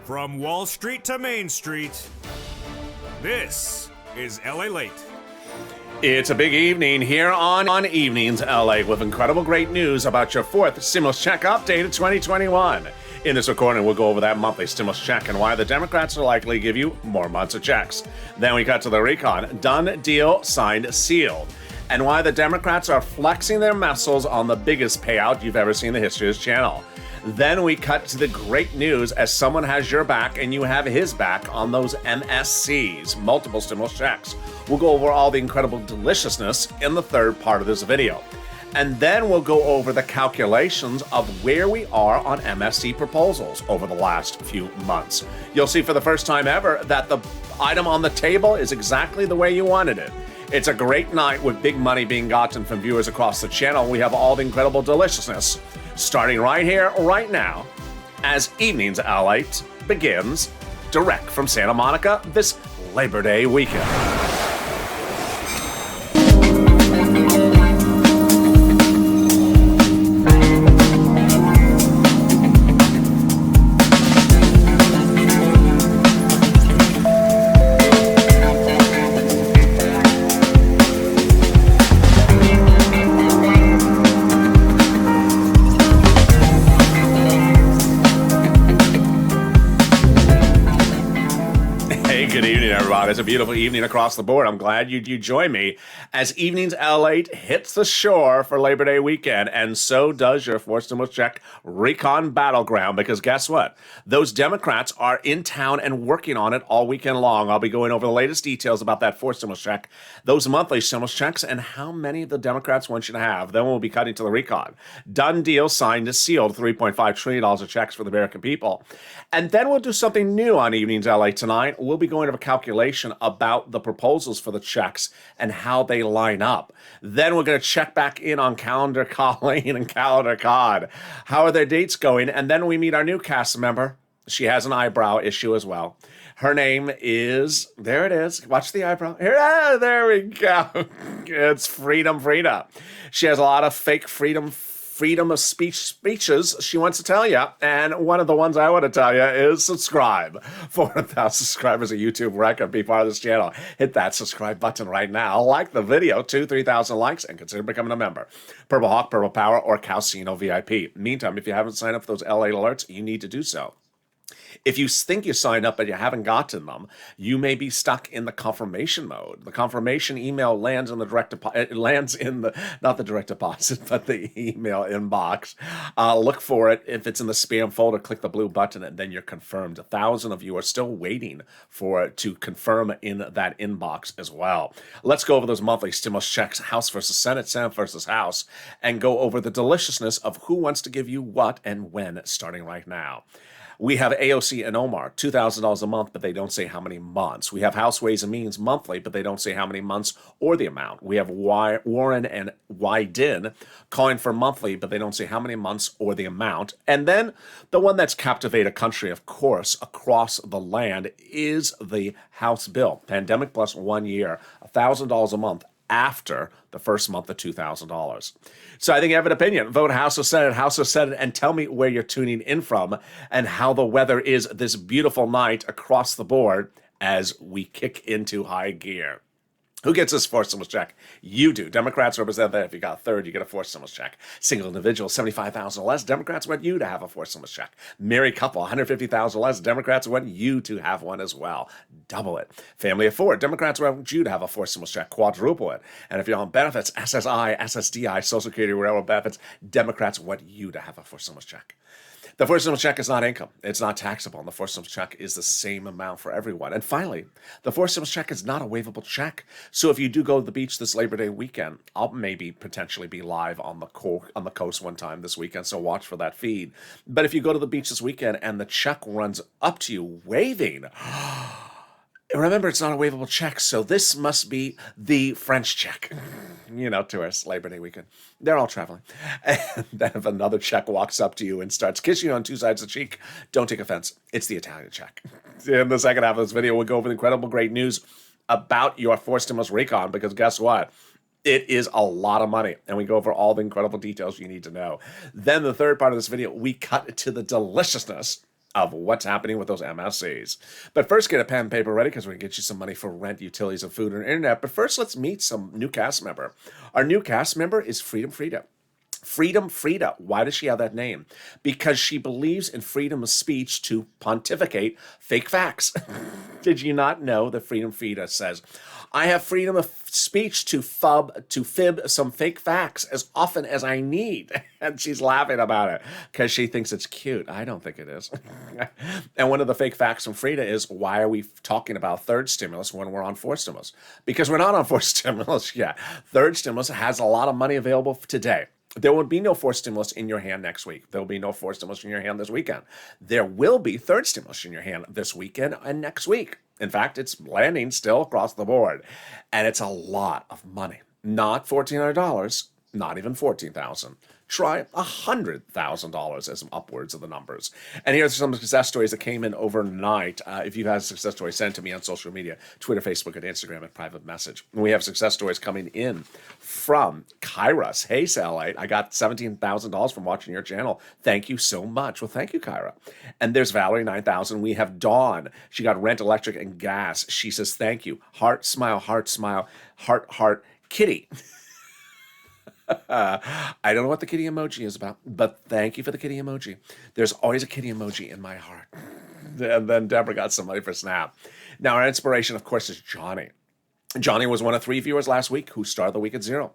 From Wall Street to Main Street, this is LALATE. It's a big evening here on Evenings LA with incredible great news about your fourth stimulus check update of 2021. In this recording, we'll go over that monthly stimulus check and why the Democrats are likely to give you more months of checks. Then we cut to the recon, done deal, signed, sealed, and why the Democrats are flexing their muscles on the biggest payout you've ever seen in the history of this channel. Then we cut to the great news as someone has your back and you have his back on those MSCs, multiple stimulus checks. We'll go over all the incredible deliciousness in the third part of this video. And then we'll go over the calculations of where we are on MSC proposals over the last few months. You'll see for the first time ever that the item on the table is exactly the way you wanted it. It's a great night with big money being gotten from viewers across the channel. We have all the incredible deliciousness starting right here, right now, as Evenings LALATE begins direct from Santa Monica this Labor Day weekend. Good evening, everybody. It's a beautiful evening across the board. I'm glad you join me as Evenings LALATE hits the shore for Labor Day weekend, and so does your fourth stimulus check recon battleground, because guess what? Those Democrats are in town and working on it all weekend long. I'll be going over the latest details about that fourth stimulus check, those monthly stimulus checks, and how many the Democrats want you to have. Then we'll be cutting to the recon. Done deal, signed and sealed, $3.5 trillion of checks for the American people. And then we'll do something new on Evenings LA tonight. We'll be going over a calculation about the proposals for the checks and how they line up. Then we're going to check back in on Calendar Colleen and Calendar Cod. How are their dates going? And then we meet our new cast member. She has an eyebrow issue as well. Her name is, there it is. Watch the eyebrow. Here, there we go. It's Freedom Frida. She has a lot of fake freedom of speeches she wants to tell you, and one of the ones I want to tell you is subscribe. 400,000 subscribers, a YouTube record. Be part of this channel. Hit that subscribe button right now. Like the video, 2,000-3,000 likes, and consider becoming a member. Purple Hawk, Purple Power, or Calcino VIP. Meantime, if you haven't signed up for those LA alerts, you need to do so. If you think you signed up and you haven't gotten them, you may be stuck in the confirmation mode. The confirmation email lands in the not the direct deposit, but the email inbox. Look for it. If it's in the spam folder, click the blue button and then you're confirmed. 1,000 of you are still waiting for it to confirm in that inbox as well. Let's go over those monthly stimulus checks, House versus Senate, Senate versus House, and go over the deliciousness of who wants to give you what and when, starting right now. We have AOC and Omar, $2,000 a month, but they don't say how many months. We have House Ways and Means monthly, but they don't say how many months or the amount. We have Warren and Wyden calling for monthly, but they don't say how many months or the amount. And then the one that's captivated a country, of course, across the land is the House bill. Pandemic plus 1 year, $1,000 a month after the first month of $2,000. So I think you have an opinion. Vote House or Senate, and tell me where you're tuning in from and how the weather is this beautiful night across the board as we kick into high gear. Who gets this fourth stimulus check? You do. Democrats represent that. If you got a third, you get a fourth stimulus check. Single individual, $75,000 or less. Democrats want you to have a fourth stimulus check. Married couple, $150,000 or less. Democrats want you to have one as well. Double it. Family of four. Democrats want you to have a fourth stimulus check. Quadruple it. And if you're on benefits, SSI, SSDI, Social Security, railroad benefits, Democrats want you to have a fourth stimulus check. The fourth stimulus check is not income. It's not taxable. And the fourth stimulus check is the same amount for everyone. And finally, the fourth stimulus check is not a waivable check. So if you do go to the beach this Labor Day weekend, I'll maybe potentially be live on the coast one time this weekend, so watch for that feed. But if you go to the beach this weekend and the check runs up to you waiving, remember, it's not a waivable check, so this must be the French check. You know, tourists, Labor Day weekend. They're all traveling. And then if another check walks up to you and starts kissing you on two sides of the cheek, don't take offense. It's the Italian check. In the second half of this video, we'll go over the incredible great news about your fourth stimulus recon, because guess what? It is a lot of money, and we go over all the incredible details you need to know. Then the third part of this video, we cut to the deliciousness of what's happening with those MSCs. But first, get a pen and paper ready because we're going to get you some money for rent, utilities, and food and internet. But first, let's meet some new cast member. Our new cast member is Freedom Frida. Freedom Frida. Why does she have that name? Because she believes in freedom of speech to pontificate fake facts. Did you not know that Freedom Frida says, I have freedom of speech to fib some fake facts as often as I need. And she's laughing about it because she thinks it's cute. I don't think it is. And one of the fake facts from Frida is, why are we talking about third stimulus when we're on fourth stimulus? Because we're not on fourth stimulus yet. Third stimulus has a lot of money available today. There will be no fourth stimulus in your hand next week. There will be no fourth stimulus in your hand this weekend. There will be third stimulus in your hand this weekend and next week. In fact, it's landing still across the board. And it's a lot of money. Not $1,400, not even $14,000. Try $100,000 as upwards of the numbers. And here's some success stories that came in overnight. If you have a success story, send it to me on social media, Twitter, Facebook, and Instagram at private message. And we have success stories coming in from Kyra. Hey, LALATE, I got $17,000 from watching your channel. Thank you so much. Well, thank you, Kyra. And there's Valerie, 9,000. We have Dawn. She got rent, electric, and gas. She says, thank you. Heart, smile, heart, kitty. I don't know what the kitty emoji is about, but thank you for the kitty emoji. There's always a kitty emoji in my heart. And then Deborah got some money for Snap. Now, our inspiration, of course, is Johnny. Johnny was one of 3 viewers last week who started the week at 0,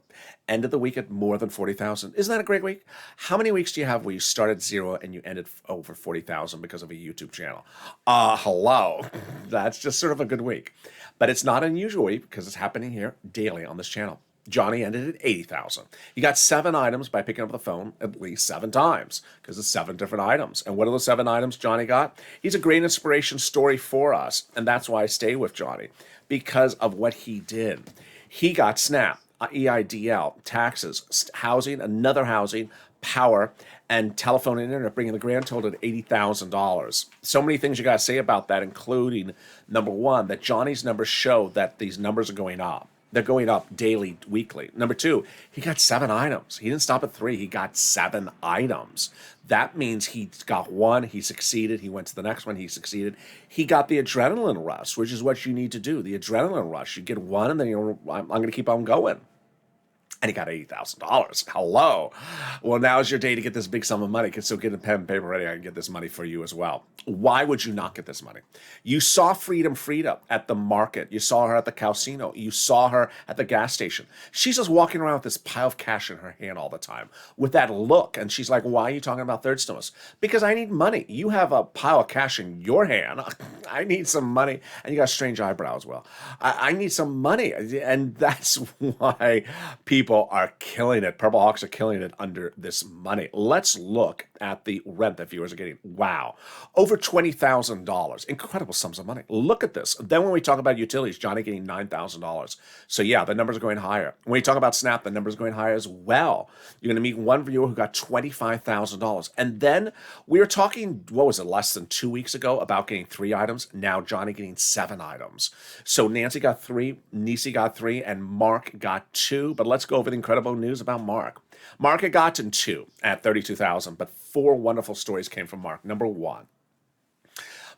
ended the week at more than 40,000. Isn't that a great week? How many weeks do you have where you started at 0 and you ended over 40,000 because of a YouTube channel? Hello. That's just sort of a good week. But it's not an unusual week because it's happening here daily on this channel. Johnny ended at 80,000. He got 7 items by picking up the phone at least 7 times because it's 7 different items. And what are those 7 items Johnny got? He's a great inspiration story for us. And that's why I stay with Johnny, because of what he did. He got SNAP, EIDL, taxes, housing, another housing, power, and telephone and internet, bringing the grand total to $80,000. So many things you got to say about that, including, number one, that Johnny's numbers show that these numbers are going up. They're going up daily, weekly. Number 2, he got 7 items. He didn't stop at 3. He got 7 items. That means he got 1, he succeeded. He went to the next one, he succeeded. He got the adrenaline rush, which is what you need to do. The adrenaline rush. You get 1, and then I'm going to keep on going. And he got $80,000. Hello. Well, now's your day to get this big sum of money. So get a pen and paper ready. I can get this money for you as well. Why would you not get this money? You saw Freedom Frida at the market. You saw her at the casino. You saw her at the gas station. She's just walking around with this pile of cash in her hand all the time with that look. And she's like, why are you talking about third stimulus? Because I need money. You have a pile of cash in your hand. I need some money. And you got a strange eyebrow as well. I need some money. And that's why people are killing it. Purple Hawks are killing it under this money. Let's look at the rent that viewers are getting. Wow. Over $20,000. Incredible sums of money. Look at this. Then when we talk about utilities, Johnny getting $9,000. So yeah, the numbers are going higher. When we talk about SNAP, the numbers are going higher as well. You're going to meet one viewer who got $25,000. And then we were talking, what was it, less than 2 weeks ago about getting 3 items. Now Johnny getting 7 items. So Nancy got 3, Nisi got 3, and Mark got 2. But let's go over the incredible news about Mark. Mark had gotten 2 at 32,000, but 4 wonderful stories came from Mark. Number 1,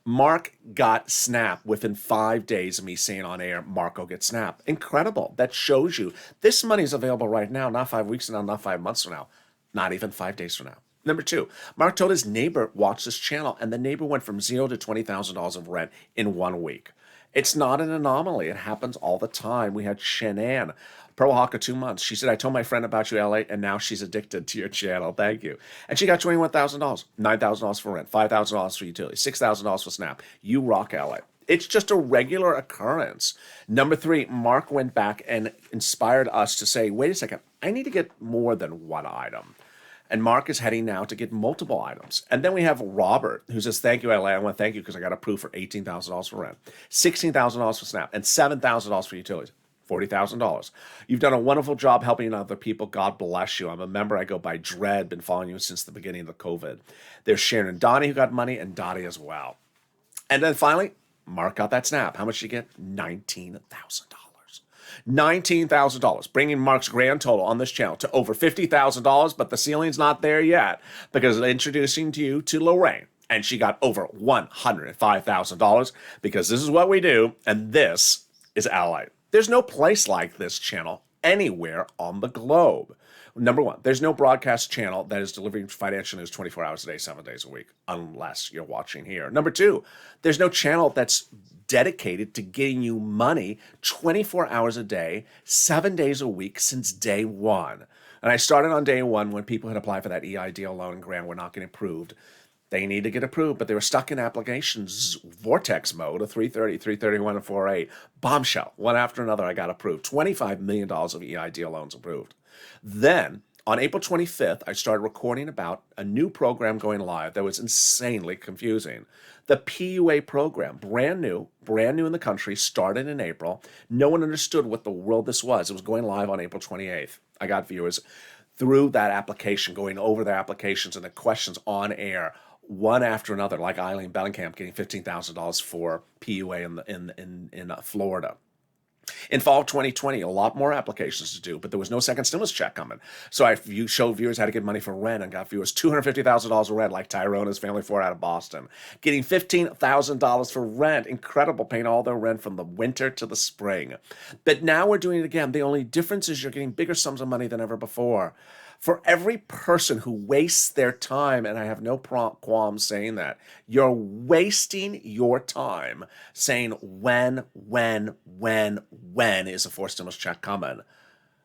Mark got SNAP within 5 days of me saying on air, Mark, go get SNAP. Incredible. That shows you this money is available right now, not 5 weeks from now, not 5 months from now, not even 5 days from now. Number 2, Mark told his neighbor, watch this channel, and the neighbor went from 0 to $20,000 of rent in 1 week. It's not an anomaly. It happens all the time. We had Shanann, Purple Hawk of 2 months. She said, I told my friend about you, LA, and now she's addicted to your channel. Thank you. And she got $21,000, $9,000 for rent, $5,000 for utilities, $6,000 for SNAP. You rock, LA. It's just a regular occurrence. Number 3, Mark went back and inspired us to say, wait a second, I need to get more than 1 item. And Mark is heading now to get multiple items. And then we have Robert, who says, thank you, LA. I want to thank you because I got approved for $18,000 for rent, $16,000 for SNAP, and $7,000 for utilities. $40,000. You've done a wonderful job helping other people. God bless you. I'm a member. I go by Dread. Been following you since the beginning of the COVID. There's Sharon and Donnie who got money, and Dottie as well. And then finally, Mark got that SNAP. How much did you get? $19,000. $19,000, bringing Mark's grand total on this channel to over $50,000, but the ceiling's not there yet because introducing to you to Lorraine. And she got over $105,000 because this is what we do, and this is LALATE. There's no place like this channel anywhere on the globe. Number one, there's no broadcast channel that is delivering financial news 24 hours a day, 7 days a week, unless you're watching here. Number two, there's no channel that's dedicated to getting you money 24 hours a day, 7 days a week since day one. And I started on day one when people had applied for that EIDL loan and grant were not getting approved. They need to get approved, but they were stuck in applications vortex mode of 330, 331, and 48. Bombshell. One after another, I got approved. $25 million of EIDL loans approved. Then, on April 25th, I started recording about a new program going live that was insanely confusing. The PUA program, brand new in the country, started in April. No one understood what the world this was. It was going live on April 28th. I got viewers through that application, going over their applications and the questions on air, one after another, like Eileen Bellingham getting $15,000 for PUA in Florida. In fall of 2020, a lot more applications to do, but there was no second stimulus check coming. So I showed viewers how to get money for rent and got viewers $250,000 of rent, like Tyrone and his family for out of Boston. Getting $15,000 for rent, incredible, paying all their rent from the winter to the spring. But now we're doing it again. The only difference is you're getting bigger sums of money than ever before. For every person who wastes their time, and I have no qualms saying that, you're wasting your time saying when is a forced stimulus check coming.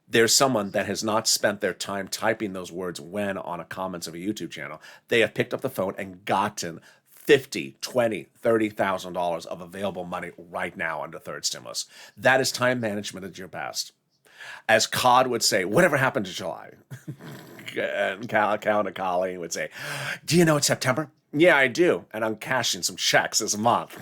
There's someone that has not spent their time typing those words when on a comments of a YouTube channel. They have picked up the phone and gotten $50,000, $20,000, $30,000 of available money right now under third stimulus. That is time management at your best. As Cod would say, whatever happened to July? And Colleen would say, do you know it's September? Yeah, I do. And I'm cashing some checks this month.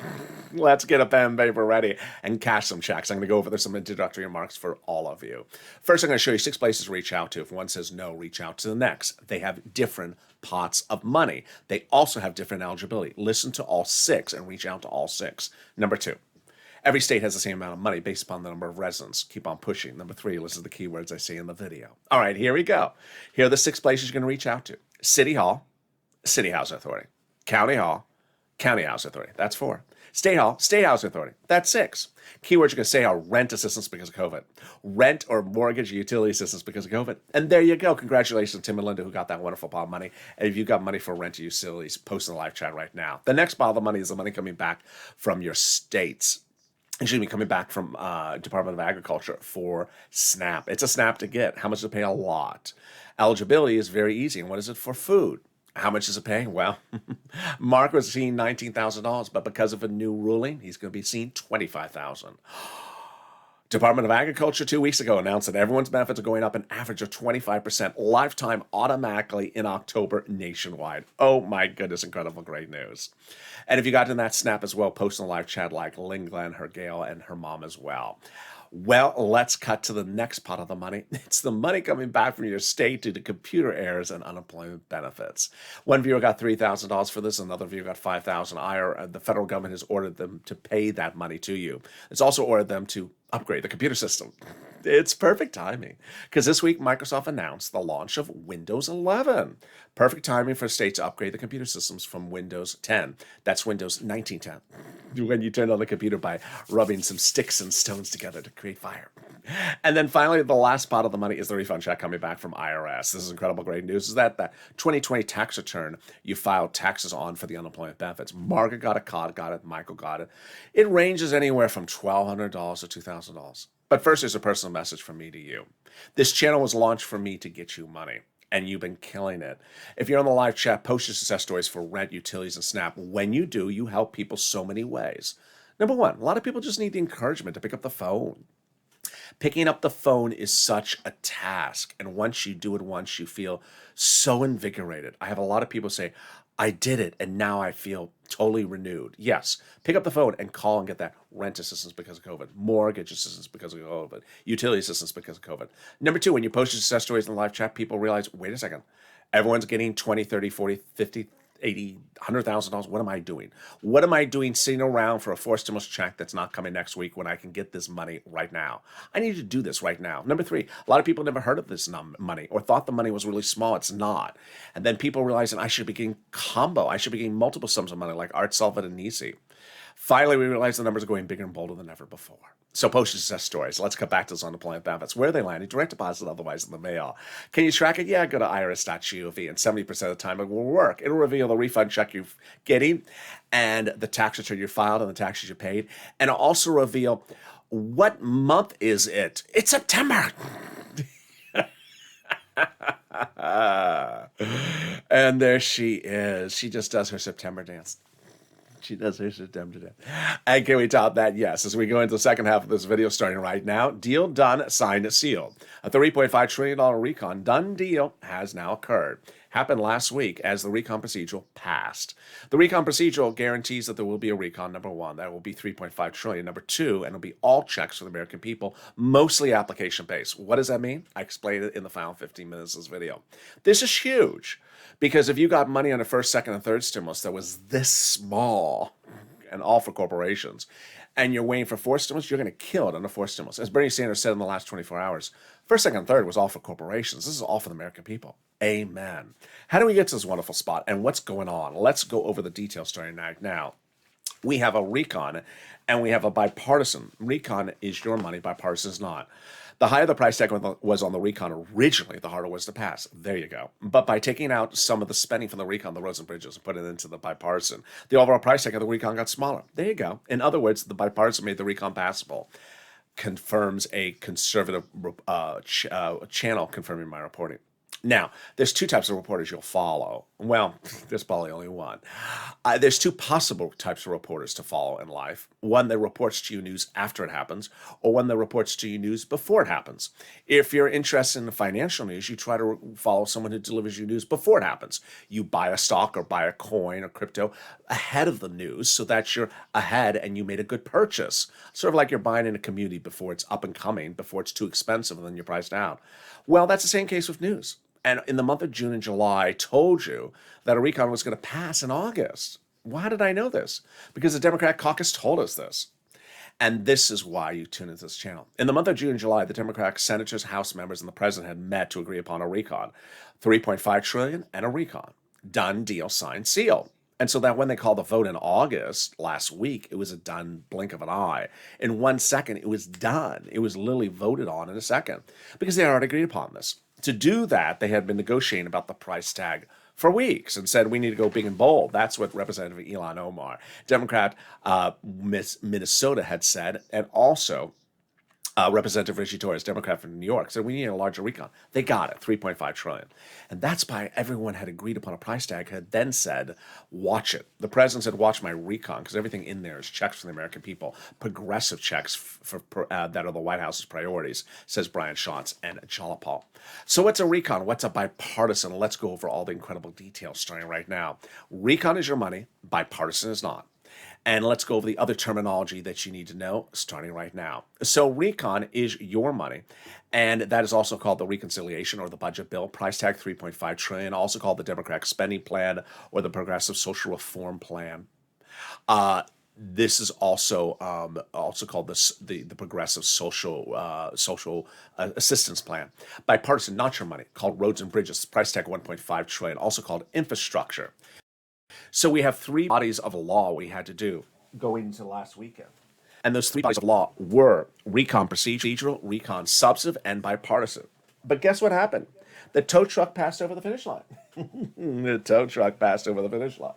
Let's get a pen and paper ready and cash some checks. I'm going to go over some introductory remarks for all of you. First, I'm going to show you 6 places to reach out to. If one says no, reach out to the next. They have different pots of money. They also have different eligibility. Listen to all 6 and reach out to all 6. Number 2. Every state has the same amount of money based upon the number of residents. Keep on pushing. Number 3, listen to the keywords I say in the video. All right, here we go. Here are the 6 places you're going to reach out to. City Hall, City Housing Authority. County Hall, County Housing Authority. That's 4. State Hall, State Housing Authority. That's 6. Keywords you're going to say are rent assistance because of COVID. Rent or mortgage utility assistance because of COVID. And there you go. Congratulations to Tim and Linda who got that wonderful pile of money. And if you've got money for rent or utilities, post in the live chat right now. The next pile of money is the money coming back from your states. It should be coming back from Department of Agriculture for SNAP. It's a SNAP to get. How much to pay? A lot. Eligibility is very easy. And what is it for food? How much is it paying? Well, Mark was seeing $19,000, but because of a new ruling, he's going to be seeing $25,000. Department of Agriculture 2 weeks ago announced that everyone's benefits are going up an average of 25% lifetime automatically in October nationwide. Oh my goodness, incredible, great news. And if you got in that snap as well, post in the live chat like Lynn Glenn, her Gail, and her mom as well. Well, let's cut to the next pot of the money. It's the money coming back from your state due to computer errors and unemployment benefits. One viewer got $3,000 for this. Another viewer got $5,000. The federal government has ordered them to pay that money to you. It's also ordered them to upgrade the computer system. It's perfect timing because this week Microsoft announced the launch of Windows 11. Perfect timing for states to upgrade the computer systems from Windows 10. That's Windows 1910. When you turn on the computer by rubbing some sticks and stones together to create fire. And then finally, the last pot of the money is the refund check coming back from IRS. This is incredible, great news. Is that 2020 tax return you filed taxes on for the unemployment benefits. Margaret got it, Cod got it, Michael got it. It ranges anywhere from $1,200 to $2,000. But first, there's a personal message from me to you. This channel was launched for me to get you money, and you've been killing it. If you're on the live chat, post your success stories for rent, utilities, and SNAP. When you do, you help people so many ways. Number 1, a lot of people just need the encouragement to pick up the phone. Picking up the phone is such a task, and once you do it once, you feel so invigorated. I have a lot of people say, I did it, and now I feel totally renewed. Yes, pick up the phone and call and get that rent assistance because of COVID, mortgage assistance because of COVID, utility assistance because of COVID. Number 2, when you post your success stories in the live chat, people realize, wait a second, everyone's getting 20, 30, 40, 50, $80,000, $100,000. What am I doing? What am I doing sitting around for a forced stimulus check that's not coming next week when I can get this money right now? I need to do this right now. Number three, a lot of people never heard of this money or thought the money was really small. It's not. And then people realizing I should be getting combo. I should be getting multiple sums of money like Art Sullivan and Nisi. Finally, we realized the numbers are going bigger and bolder than ever before. So post your success stories. Let's cut back to this unemployment benefits. Where are they landing? Direct deposit, otherwise in the mail. Can you track it? Yeah, go to irs.gov, and 70% of the time it will work. It'll reveal the refund check you're getting and the tax return you filed and the taxes you paid. And it'll also reveal what month is it. It's September. And there she is. She just does her September dance. She does her September dance. And can we top that? Yes. As we go into the second half of this video starting right now, deal done, signed, sealed. A $3.5 trillion recon done deal has now occurred. Happened last week as the recon procedural passed. The recon procedural guarantees that there will be a recon, number one. That will be $3.5 trillion. Number two, and it'll be all checks for the American people, mostly application-based. What does that mean? I explained it in the final 15 minutes of this video. This is huge. Because if you got money on the first, second, and third stimulus that was this small, and all for corporations, and you're waiting for fourth stimulus, you're going to kill it on the fourth stimulus. As Bernie Sanders said in the last 24 hours, first, second, and third was all for corporations. This is all for the American people. Amen. How do we get to this wonderful spot, and what's going on? Let's go over the details starting right now. We have a recon, and we have a bipartisan. Recon is your money, bipartisan is not. The higher the price tag was on the recon originally, the harder it was to pass. There you go. But by taking out some of the spending from the recon, the roads and bridges, and putting it into the bipartisan, the overall price tag of the recon got smaller. There you go. In other words, the bipartisan made the recon passable. Confirms a conservative channel confirming my reporting. Now, there's two types of reporters you'll follow. Well, there's probably only one. There's two possible types of reporters to follow in life. One that reports to you news after it happens, or one that reports to you news before it happens. If you're interested in the financial news, you try to follow someone who delivers you news before it happens. You buy a stock or buy a coin or crypto ahead of the news so that you're ahead and you made a good purchase. Sort of like you're buying in a community before it's up and coming, before it's too expensive and then you're priced out. Well, that's the same case with news. And in the month of June and July, I told you that a recon was going to pass in August. Why did I know this? Because the Democrat caucus told us this. And this is why you tune into this channel. In the month of June and July, the Democratic senators, House members, and the president had met to agree upon a recon. $3.5 trillion and a recon. Done, deal, signed, sealed. And so that when they called the vote in August last week, it was a done blink of an eye. In 1 second, it was done. It was literally voted on in a second because they had already agreed upon this. To do that, they had been negotiating about the price tag for weeks and said, we need to go big and bold. That's what Representative Ilhan Omar, Democrat Minnesota, had said. And also Representative Richie Torres, Democrat from New York, said we need a larger recon. They got it, $3.5 trillion. And that's why everyone had agreed upon a price tag, had then said, watch it. The president said, watch my recon, because everything in there is checks from the American people, progressive checks that are the White House's priorities, says Brian Schatz and Jalapal. So what's a recon? What's a bipartisan? Let's go over all the incredible details starting right now. Recon is your money, bipartisan is not. And let's go over the other terminology that you need to know starting right now. So recon is your money, and that is also called the reconciliation or the budget bill. Price tag $3.5 trillion, also called the Democratic spending plan or the progressive social reform plan. This is also called the progressive social assistance plan. Bipartisan, not your money, called roads and bridges. Price tag $1.5 trillion, also called infrastructure. So we have three bodies of law we had to do going into last weekend. And those three bodies of law were recon procedural, recon substantive, and bipartisan. But guess what happened? The tow truck passed over the finish line. The tow truck passed over the finish line.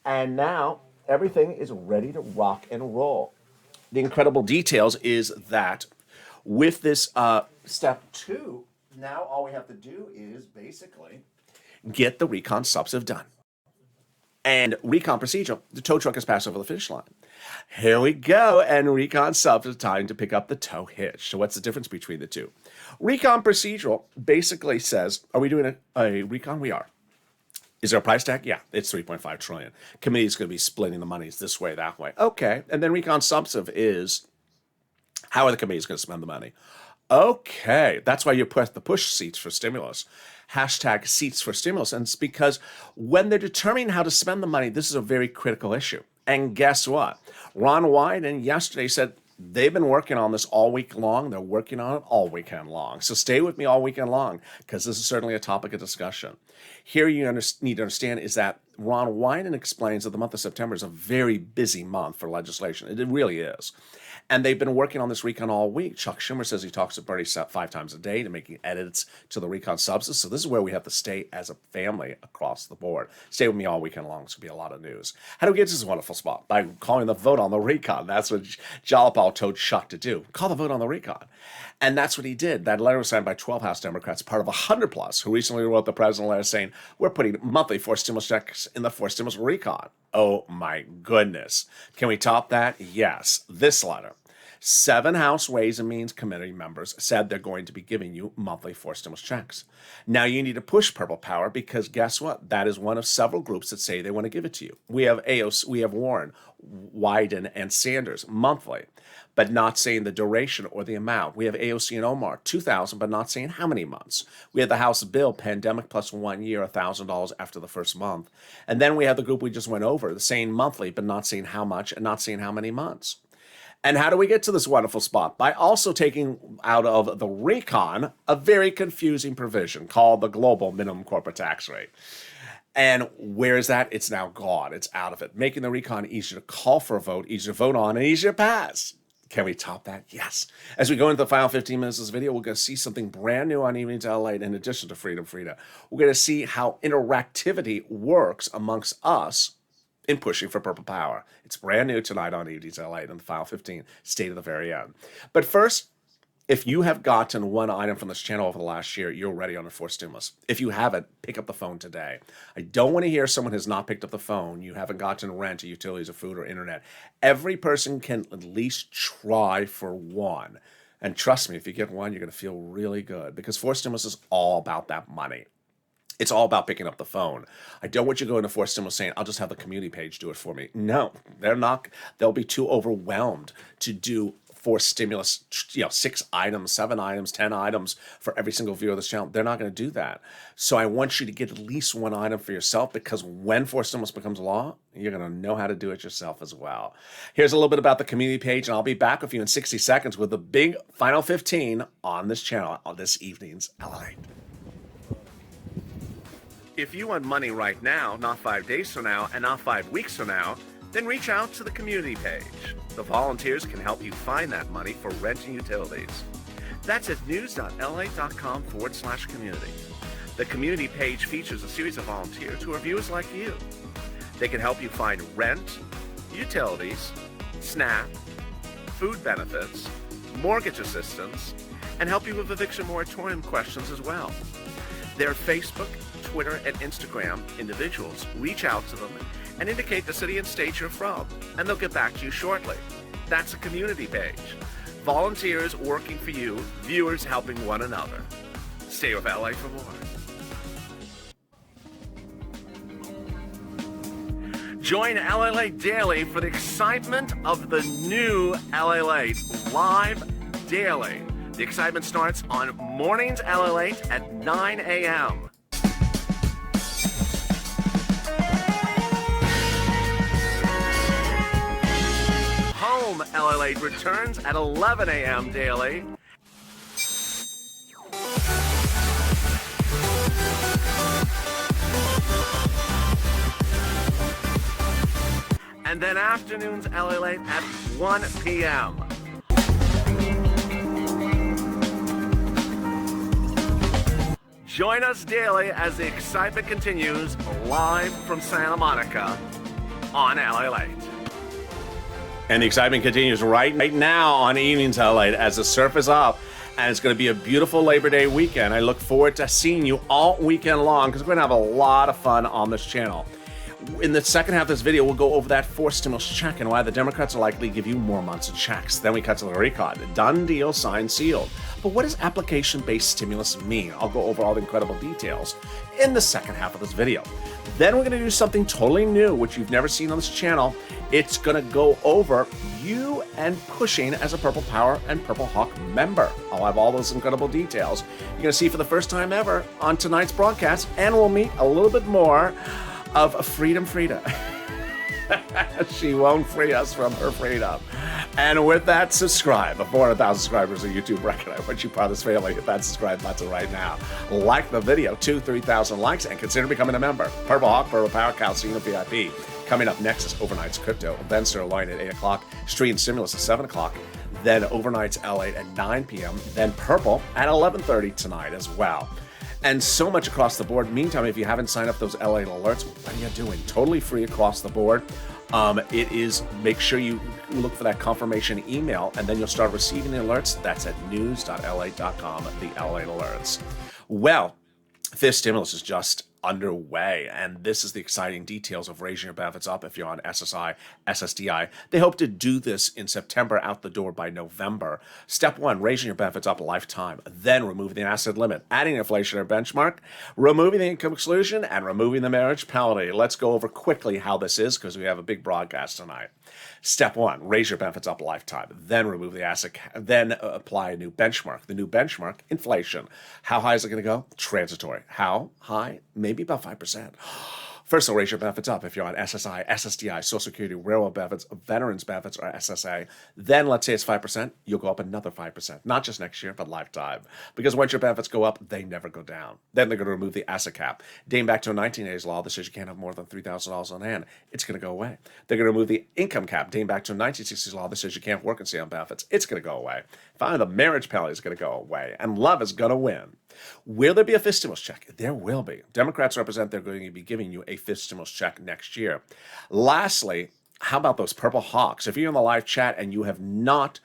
And now everything is ready to rock and roll. The incredible details is that with this step 2, now all we have to do is basically get the recon substantive done. And recon procedural, the tow truck has passed over the finish line. Here we go, and recon substantive, time to pick up the tow hitch. So what's the difference between the two? Recon procedural basically says, are we doing a recon? We are. Is there a price tag? Yeah, it's $3.5 trillion. Committee's going to be splitting the monies this way, that way. Okay, and then recon substantive is, how are the committees going to spend the money? Okay, that's why you put the push seats for stimulus. hashtag seats for stimulus. And it's because when they're determining how to spend the money, this is a very critical issue. And guess what? Ron Wyden yesterday said they've been working on this all week long. They're working on it all weekend long. So stay with me all weekend long, because this is certainly a topic of discussion. Here you need to understand is that Ron Wyden explains that the month of September is a very busy month for legislation. It really is. And they've been working on this recon all week. Chuck Schumer says he talks to Bernie 5 times a day to making edits to the recon substance. So this is where we have to stay as a family across the board. Stay with me all weekend long. It's going to be a lot of news. How do we get to this wonderful spot? By calling the vote on the recon. That's what Jalopal told Chuck to do. Call the vote on the recon. And that's what he did. That letter was signed by 12 House Democrats, part of 100 plus, who recently wrote the president a letter saying, we're putting monthly forced stimulus checks in the forced stimulus recon. Oh my goodness. Can we top that? Yes. This letter. 7 House Ways and Means Committee members said they're going to be giving you monthly forced stimulus checks. Now you need to push Purple Power, because guess what? That is one of several groups that say they want to give it to you. We have AOC, we have Warren, Wyden, and Sanders monthly, but not saying the duration or the amount. We have AOC and Omar, $2,000, but not saying how many months. We have the House bill, pandemic plus 1 year, $1,000 after the first month. And then we have the group we just went over, saying monthly, but not saying how much and not saying how many months. And how do we get to this wonderful spot? By also taking out of the recon a very confusing provision called the global minimum corporate tax rate. And where is that? It's now gone. It's out of it, making the recon easier to call for a vote, easier to vote on, and easier to pass. Can we top that? Yes. As we go into the final 15 minutes of this video, we're going to see something brand new on Evenings LA in addition to Freedom Frida. We're going to see how interactivity works amongst us in pushing for Purple Power. It's brand new tonight on Evenings LA in the File 15, stay to the very end. But first, if you have gotten one item from this channel over the last year, you're ready on a forced stimulus. If you haven't, pick up the phone today. I don't want to hear someone has not picked up the phone. You haven't gotten rent or utilities or food or internet. Every person can at least try for one. And trust me, if you get one, you're going to feel really good, because forced stimulus is all about that money. It's all about picking up the phone. I don't want you going to forced stimulus saying, I'll just have the community page do it for me. No, they're not. They'll be too overwhelmed to do forced stimulus, 6 items, 7 items, 10 items for every single viewer of this channel. They're not going to do that. So I want you to get at least one item for yourself, because when forced stimulus becomes law, you're going to know how to do it yourself as well. Here's a little bit about the community page, and I'll be back with you in 60 seconds with the big final 15 on this channel on this evening's LALATE. If you want money right now, not 5 days from now, and not 5 weeks from now, then reach out to the community page. The volunteers can help you find that money for rent and utilities. That's at news.lalate.com/community. The community page features a series of volunteers who are viewers like you. They can help you find rent, utilities, SNAP, food benefits, mortgage assistance, and help you with eviction moratorium questions as well. Their Facebook, Twitter, and Instagram individuals reach out to them and indicate the city and state you're from, and they'll get back to you shortly. That's a community page. Volunteers working for you, viewers helping one another. Stay with LA for more. Join LALATE Daily for the excitement of the new LALATE live daily. The excitement starts on mornings LALATE at 9 a.m. Home LALATE returns at 11 a.m. daily. And then afternoons LALATE at 1 p.m. Join us daily as the excitement continues live from Santa Monica on LALATE. And the excitement continues right now on Evenings LALATE as the surf is up, and it's going to be a beautiful Labor Day weekend. I look forward to seeing you all weekend long, because we're going to have a lot of fun on this channel. In the second half of this video, we'll go over that fourth stimulus check and why the Democrats are likely to give you more months of checks. Then we cut to the recon. Done deal, signed, sealed. But what does application-based stimulus mean? I'll go over all the incredible details in the second half of this video. Then we're going to do something totally new, which you've never seen on this channel. It's going to go over you and Cushing as a Purple Power and Purple Hawk member. I'll have all those incredible details you're going to see for the first time ever on tonight's broadcast, and we'll meet a little bit more of Freedom Frida. She won't free us from her freedom. And with that, subscribe. 400,000 subscribers on YouTube record. I want you part of this family. Hit that subscribe button right now. Like the video, 2,000-3,000 likes, and consider becoming a member. Purple Hawk, Purple Power, Calcino VIP. Coming up next is Overnight's Crypto. Events are aligned at 8 o'clock. Stream Stimulus at 7 o'clock. Then Overnight's LATE at 9 p.m. Then Purple at 11:30 tonight as well. And so much across the board. Meantime, if you haven't signed up those LA alerts, what are you doing? Totally free across the board. It is, make sure you look for that confirmation email, and then you'll start receiving the alerts. That's at news.la.com, the LA alerts. Well, this stimulus is just underway, and this is the exciting details of raising your benefits up if you're on SSI, SSDI. They hope to do this in September, out the door by November. Step 1, raising your benefits up a lifetime, then removing the asset limit, adding an inflationary benchmark, removing the income exclusion, and removing the marriage penalty. Let's go over quickly how this is, because we have a big broadcast tonight. Step 1, raise your benefits up a lifetime, then remove the asset, then apply a new benchmark. The new benchmark, inflation. How high is it going to go? Transitory. How high? Maybe about 5%. First, they'll raise your benefits up if you're on SSI, SSDI, Social Security, Railroad benefits, Veterans benefits, or SSA. Then, let's say it's 5%, you'll go up another 5%. Not just next year, but lifetime. Because once your benefits go up, they never go down. Then they're going to remove the asset cap. Dating back to a 1980s law that says you can't have more than $3,000 on hand. It's going to go away. They're going to remove the income cap. Dating back to a 1960s law that says you can't work and stay on benefits. It's going to go away. Finally, the marriage penalty is going to go away. And love is going to win. Will there be a fifth stimulus check? There will be. Democrats represent they're going to be giving you a fifth stimulus check next year. Lastly, how about those Purple Hawks? If you're in the live chat and you have not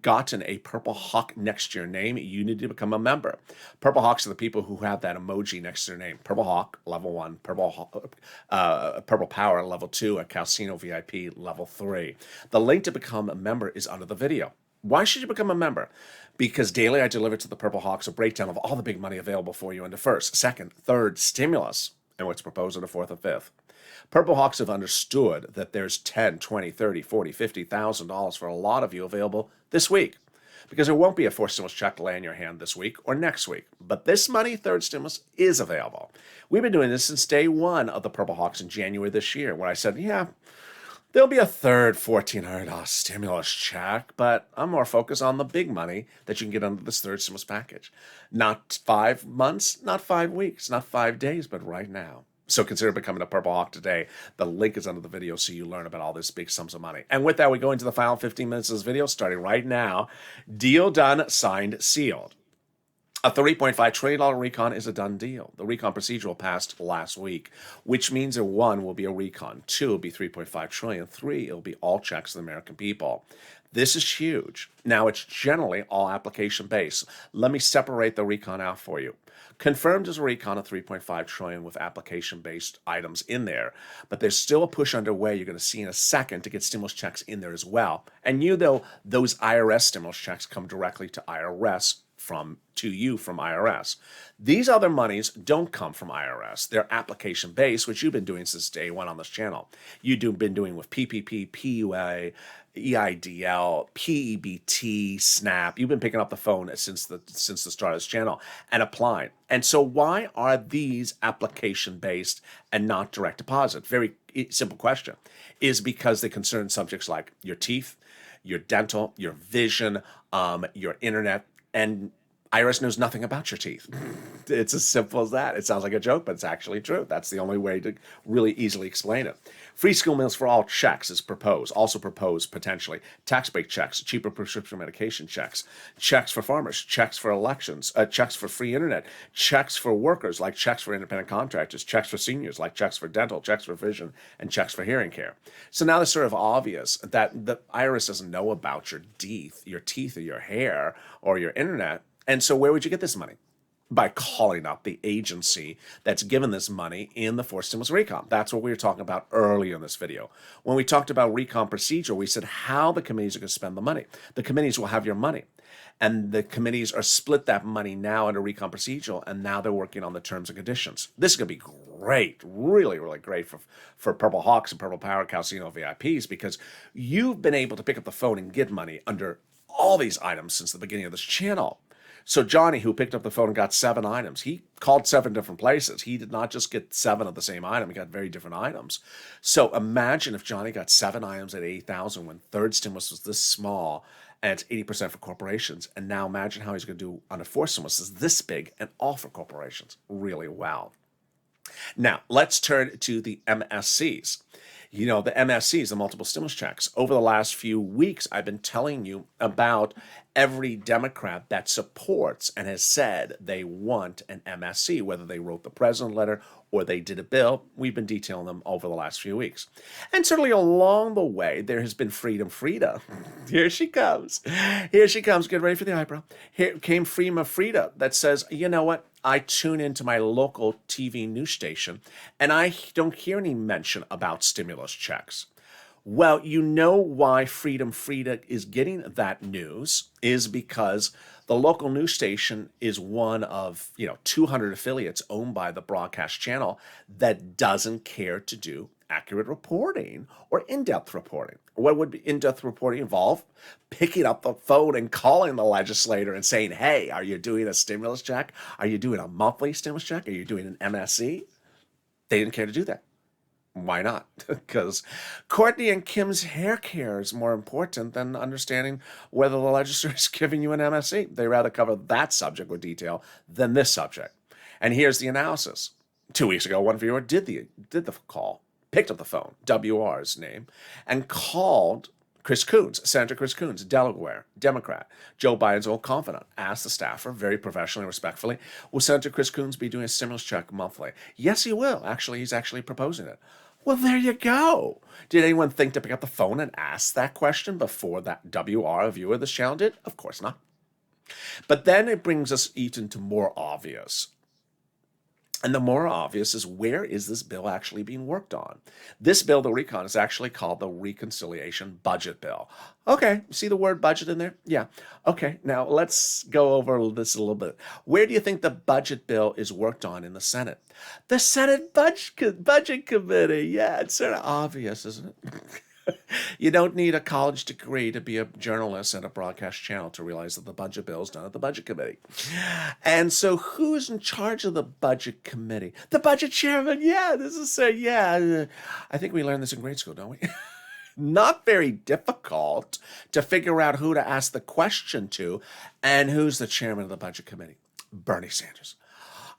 gotten a Purple Hawk next to your name, you need to become a member. Purple Hawks are the people who have that emoji next to their name. Purple Hawk, level 1. Purple Power, level 2. A Calcino VIP, level 3. The link to become a member is under the video. Why should you become a member? Because daily I deliver to the Purple Hawks a breakdown of all the big money available for you under first, second, third stimulus, and what's proposed in the fourth and fifth. Purple Hawks have understood that there's $10, $20, $30, $40, $50,000 for a lot of you available this week. Because there won't be a fourth stimulus check to lay in your hand this week or next week. But this money, third stimulus, is available. We've been doing this since day one of the Purple Hawks in January this year, when I said, yeah, there'll be a third $1,400 stimulus check, but I'm more focused on the big money that you can get under this third stimulus package. Not 5 months, not 5 weeks, not 5 days, but right now. So consider becoming a Purple Hawk today. The link is under the video so you learn about all this big sums of money. And with that, we go into the final 15 minutes of this video, starting right now. Deal done, signed, sealed. A $3.5 trillion recon is a done deal. The recon procedural passed last week, which means that 1 will be a recon, 2 will be $3.5 trillion, 3 it'll be all checks to the American people. This is huge. Now, it's generally all application-based. Let me separate the recon out for you. Confirmed as a recon of $3.5 trillion with application-based items in there, but there's still a push underway you're going to see in a second to get stimulus checks in there as well. And those IRS stimulus checks come directly to IRS to you from IRS. These other monies don't come from IRS. They're application-based, which you've been doing since day one on this channel. You've been doing with PPP, PUA, EIDL, PEBT, SNAP. You've been picking up the phone since the start of this channel and applying. And so why are these application-based and not direct deposit? Very simple question. Is because they concern subjects like your teeth, your dental, your vision, your internet, and IRS knows nothing about your teeth. It's as simple as that. It sounds like a joke, but it's actually true. That's the only way to really easily explain it. Free school meals for all checks is proposed. Also proposed, potentially, tax break checks, cheaper prescription medication checks, checks for farmers, checks for elections, checks for free internet, checks for workers, like checks for independent contractors, checks for seniors, like checks for dental, checks for vision, and checks for hearing care. So now it's sort of obvious that the IRS doesn't know about your teeth or your hair or your internet. And so where would you get this money? by calling up the agency that's given this money in the forced stimulus recon. That's what we were talking about earlier in this video. When we talked about recon procedure, we said how the committees are going to spend the money. The committees will have your money. And the committees are split that money now under recon procedural, and now they're working on the terms and conditions. This is going to be great, really, really great for Purple Hawks and Purple Power Calcino VIPs, because you've been able to pick up the phone and get money under all these items since the beginning of this channel. So Johnny, who picked up the phone and got 7 items, he called 7 different places. He did not just get 7 of the same item. He got very different items. So imagine if Johnny got 7 items at $80,000 when third stimulus was this small, and it's 80% for corporations. And now imagine how he's going to do on a fourth stimulus is this big and all for corporations. Really well. Now, let's turn to the MSCs. You know, the MSCs, the multiple stimulus checks. Over the last few weeks, I've been telling you about every Democrat that supports and has said they want an MSC, whether they wrote the president letter or they did a bill. We've been detailing them over the last few weeks. And certainly along the way, there has been Freedom Frida. Here she comes. Here she comes. Get ready for the eyebrow. Here came Freema Frida that says, you know what? I tune into my local TV news station, and I don't hear any mention about stimulus checks. Well, you know why Freedom Frida is getting that news is because the local news station is one of, 200 affiliates owned by the broadcast channel that doesn't care to do accurate reporting or in-depth reporting. What would in-depth reporting involve? Picking up the phone and calling the legislator and saying, hey, are you doing a stimulus check? Are you doing a monthly stimulus check? Are you doing an MSC? They didn't care to do that. Why not? Because Courtney and Kim's hair care is more important than understanding whether the legislature is giving you an MSC. They rather cover that subject with detail than this subject. And here's the analysis. 2 weeks ago, one viewer did the call, picked up the phone, WR's name, and called Chris Coons, Senator Chris Coons, Delaware, Democrat, Joe Biden's old confidant, asked the staffer very professionally and respectfully, will Senator Chris Coons be doing a stimulus check monthly? Yes, he will. Actually, he's actually proposing it. Well, there you go. Did anyone think to pick up the phone and ask that question before that WR, a viewer of this channel, did? Of course not. But then it brings us even to more obvious. And the more obvious is, where is this bill actually being worked on? This bill, the recon, is actually called the Reconciliation Budget Bill. Okay, see the word budget in there? Yeah. Okay, now let's go over this a little bit. Where do you think the budget bill is worked on in the Senate? The Senate Budget Committee. Yeah, it's sort of obvious, isn't it? You don't need a college degree to be a journalist at a broadcast channel to realize that the budget bill is done at the budget committee. And so who's in charge of the budget committee? The budget chairman. Yeah, I think we learned this in grade school, don't we? Not very difficult to figure out who to ask the question to and who's the chairman of the budget committee. Bernie Sanders.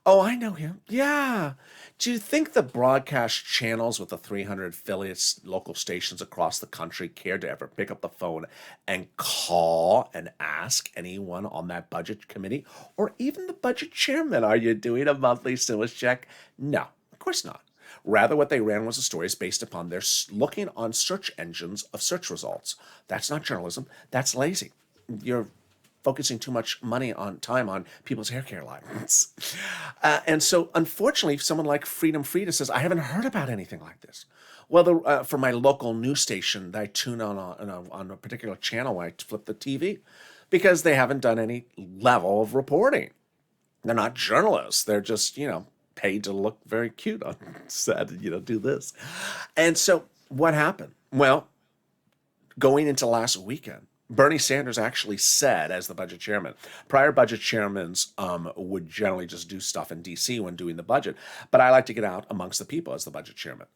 Oh, I know him. Yeah. Do you think the broadcast channels with the 300 affiliates, local stations across the country care to ever pick up the phone and call and ask anyone on that budget committee or even the budget chairman, are you doing a monthly stimulus check? No, of course not. Rather, what they ran was the stories based upon their looking on search engines of search results. That's not journalism. That's lazy. You're focusing too much time on people's hair care lines. And so, unfortunately, someone like Freedom Frida says, I haven't heard about anything like this. Well, for my local news station that I tune on a particular channel when I flip the TV, because they haven't done any level of reporting. They're not journalists. They're just, paid to look very cute on set, do this. And so what happened? Well, going into last weekend, Bernie Sanders actually said, as the budget chairman, prior budget chairmen would generally just do stuff in D.C. when doing the budget, but I like to get out amongst the people as the budget chairman.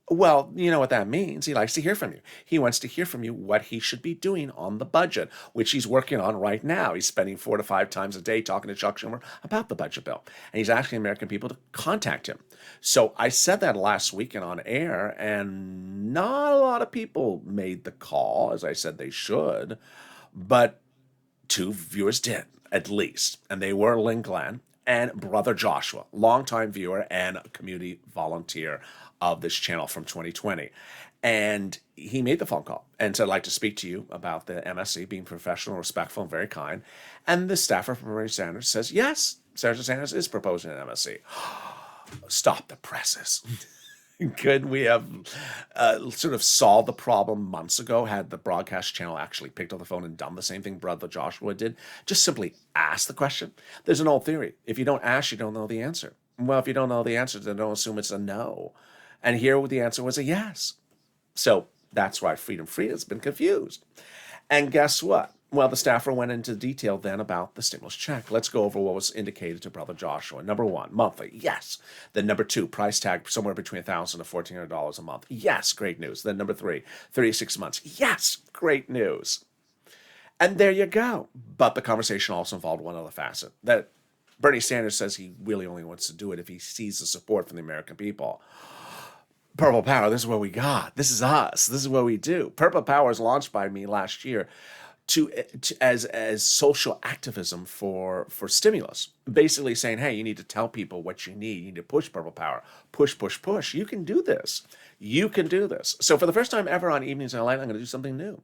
Well, you know what that means. He likes to hear from you. He wants to hear from you what he should be doing on the budget, which he's working on right now. He's spending 4 to 5 times a day talking to Chuck Schumer about the budget bill, and he's asking American people to contact him. So I said that last weekend on air, and not a lot of people made the call, as I said they should, but 2 viewers did, at least, and they were Lynn Glenn and Brother Joshua, longtime viewer and community volunteer of this channel from 2020. And he made the phone call and said, I'd like to speak to you about the MSC, being professional, respectful, and very kind. And the staffer from Bernie Sanders says, yes, Senator Sanders is proposing an MSC. Stop the presses. Could we have sort of solved the problem months ago had the broadcast channel actually picked up the phone and done the same thing Brother Joshua did? Just simply ask the question. There's an old theory. If you don't ask, you don't know the answer. Well, if you don't know the answer, then don't assume it's a no. And here the answer was a yes. So that's why Freedom has been confused. And guess what? Well, the staffer went into detail then about the stimulus check. Let's go over what was indicated to Brother Joshua. Number one, monthly, yes. Then number two, price tag somewhere between $1,000 to $1,400 a month. Yes, great news. Then number three, 36 months. Yes, great news. And there you go. But the conversation also involved one other facet, that Bernie Sanders says he really only wants to do it if he sees the support from the American people. Purple Power, this is what we got. This is us. This is what we do. Purple Power was launched by me last year as social activism for stimulus, basically saying, hey, you need to tell people what you need. You need to push Purple Power. Push, push, push. You can do this. You can do this. So for the first time ever on Evenings in LA, I'm going to do something new.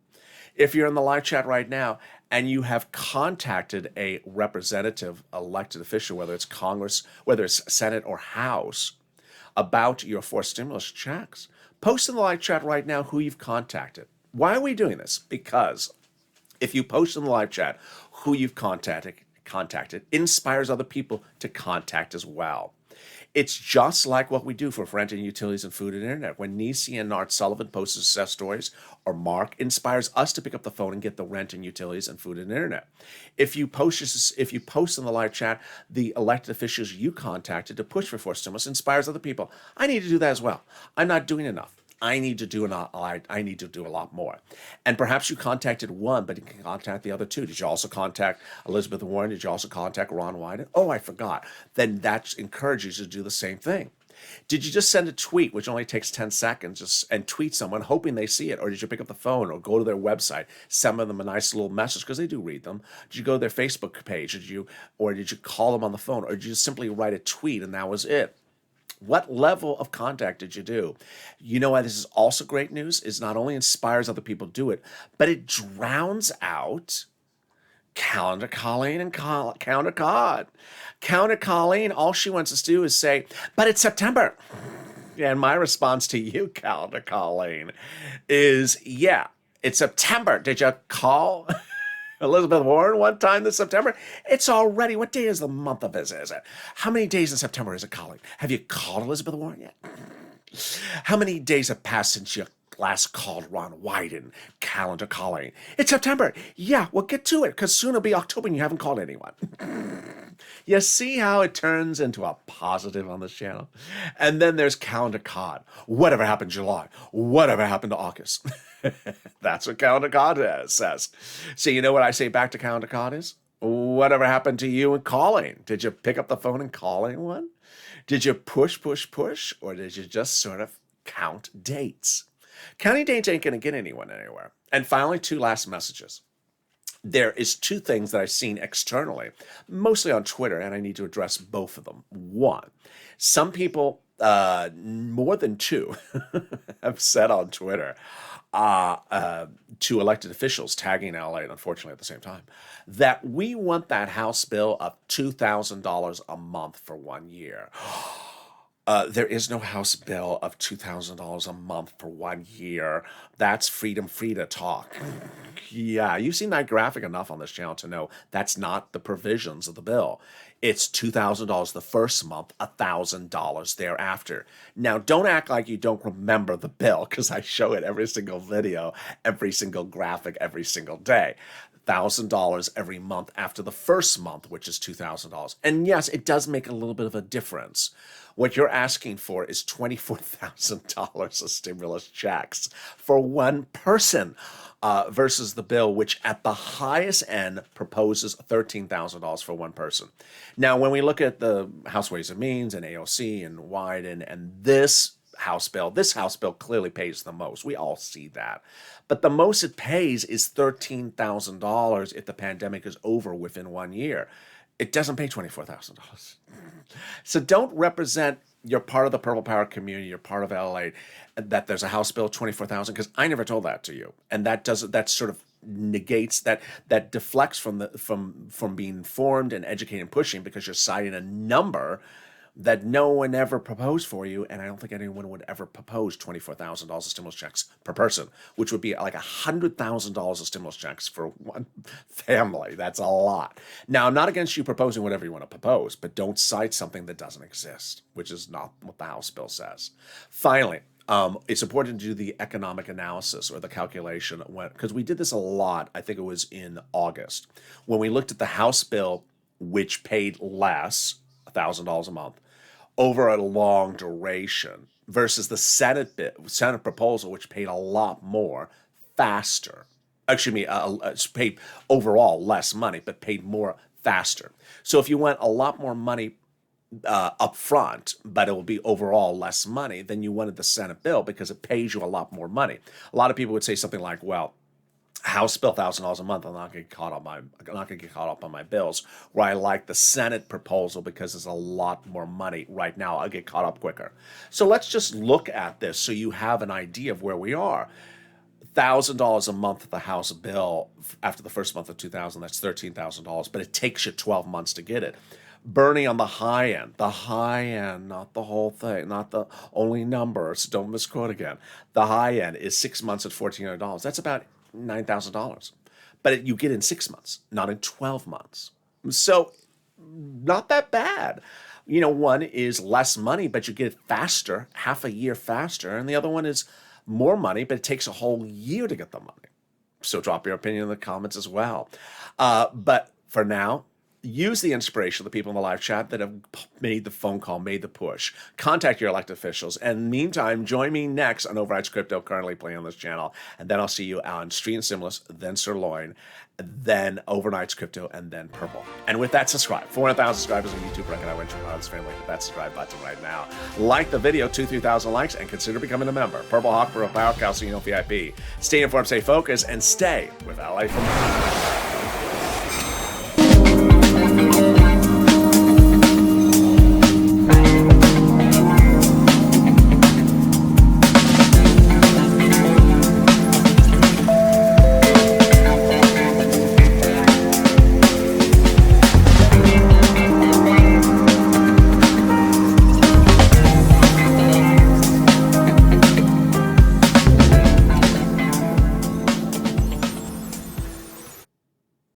If you're in the live chat right now and you have contacted a representative elected official, whether it's Congress, whether it's Senate or House, about your forced stimulus checks, post in the live chat right now who you've contacted. Why are we doing this? Because if you post in the live chat who you've contacted inspires other people to contact as well. It's just like what we do for rent and utilities and food and internet. When Nisi and Art Sullivan post success stories, or Mark inspires us to pick up the phone and get the rent and utilities and food and internet. If you post in the live chat the elected officials you contacted to push for forced stimulus, inspires other people. I need to do that as well. I'm not doing enough. I need to do a lot more. And perhaps you contacted one, but you can contact the other two. Did you also contact Elizabeth Warren? Did you also contact Ron Wyden? Oh, I forgot. Then that encourages you to do the same thing. Did you just send a tweet, which only takes 10 seconds, and tweet someone hoping they see it? Or did you pick up the phone or go to their website, send them a nice little message, because they do read them? Did you go to their Facebook page? Did you call them on the phone? Or did you simply write a tweet and that was it? What level of contact did you do? You know why this is also great news? Is not only inspires other people to do it, but it drowns out Calendar Colleen and Counter Cod. Counter Colleen, all she wants us to do is say, but it's September. And my response to you, Calendar Colleen, is, yeah, it's September. Did you call Elizabeth Warren one time this September? It's already, what day is the month of this, is it? How many days in September is it, Colleen? Have you called Elizabeth Warren yet? How many days have passed since you last called Ron Wyden, Calendar Colleen? It's September. Yeah, well, get to it, because soon it'll be October and you haven't called anyone. You see how it turns into a positive on this channel? And then there's Calendar Cod. Whatever happened to July? Whatever happened to August? That's what Calendar Cod says. So you know what I say back to Calendar Cod is? Whatever happened to you and calling? Did you pick up the phone and call anyone? Did you push, or did you just sort of count dates? Counting dates ain't going to get anyone anywhere. And finally, two last messages. There is two things that I've seen externally, mostly on Twitter, and I need to address both of them. One, some people, more than two, have said on Twitter to elected officials, tagging LA, unfortunately at the same time, that we want that House bill of $2,000 a month for 1 year. There is no House bill of $2,000 a month for 1 year. That's freedom free to talk. Yeah, you've seen that graphic enough on this channel to know that's not the provisions of the bill. It's $2,000 the first month, $1,000 thereafter. Now, don't act like you don't remember the bill, because I show it every single video, every single graphic, every single day. $1,000 every month after the first month, which is $2,000. And yes, it does make a little bit of a difference. What you're asking for is $24,000 of stimulus checks for one person versus the bill, which at the highest end proposes $13,000 for one person. Now, when we look at the House Ways and Means and AOC and Wyden and this House bill clearly pays the most. We all see that. But the most it pays is $13,000 if the pandemic is over within 1 year. It doesn't pay $24,000. So don't represent you're part of the Purple Power community, you're part of LALATE, that there's a House bill 24,000, because I never told that to you. And that sort of negates that deflects from being informed and educated and pushing, because you're citing a number that no one ever proposed for you, and I don't think anyone would ever propose $24,000 of stimulus checks per person, which would be like $100,000 of stimulus checks for one family. That's a lot. Now, I'm not against you proposing whatever you want to propose, but don't cite something that doesn't exist, which is not what the House bill says. Finally, it's important to do the economic analysis or the calculation, because we did this a lot. I think it was in August when we looked at the House bill, which paid less, $1,000 a month, over a long duration, versus the Senate proposal, which paid a lot more faster. Actually, paid overall less money, but paid more faster. So if you want a lot more money up front, but it will be overall less money, then you wanted the Senate bill because it pays you a lot more money. A lot of people would say something like, well, House bill $1,000 a month, I'm not going to get caught up on my bills. Where I like the Senate proposal because it's a lot more money right now. I'll get caught up quicker. So let's just look at this so you have an idea of where we are. $1,000 a month of the House bill after the first month of 2000, that's $13,000, but it takes you 12 months to get it. Bernie on the high end, not the whole thing, not the only number, so don't misquote again. The high end is 6 months at $1,400. That's about $9,000, but you get in 6 months, not in 12 months. So not that bad. You know, one is less money, but you get it faster, half a year faster. And the other one is more money, but it takes a whole year to get the money. So drop your opinion in the comments as well. But for now, use the inspiration of the people in the live chat that have made the phone call, made the push. Contact your elected officials. And meantime, join me next on Overnight Crypto, currently playing on this channel. And then I'll see you on Street and Stimulus, then Sirloin, then Overnight Crypto, and then Purple. And with that, subscribe. 400,000 subscribers on YouTube. Reckon I went to this family. Hit that subscribe button right now. Like the video, 2,000-3,000 likes, and consider becoming a member. Purple Hawk, Purple Power, Calcium VIP. Stay informed, stay focused, and stay with LA for more.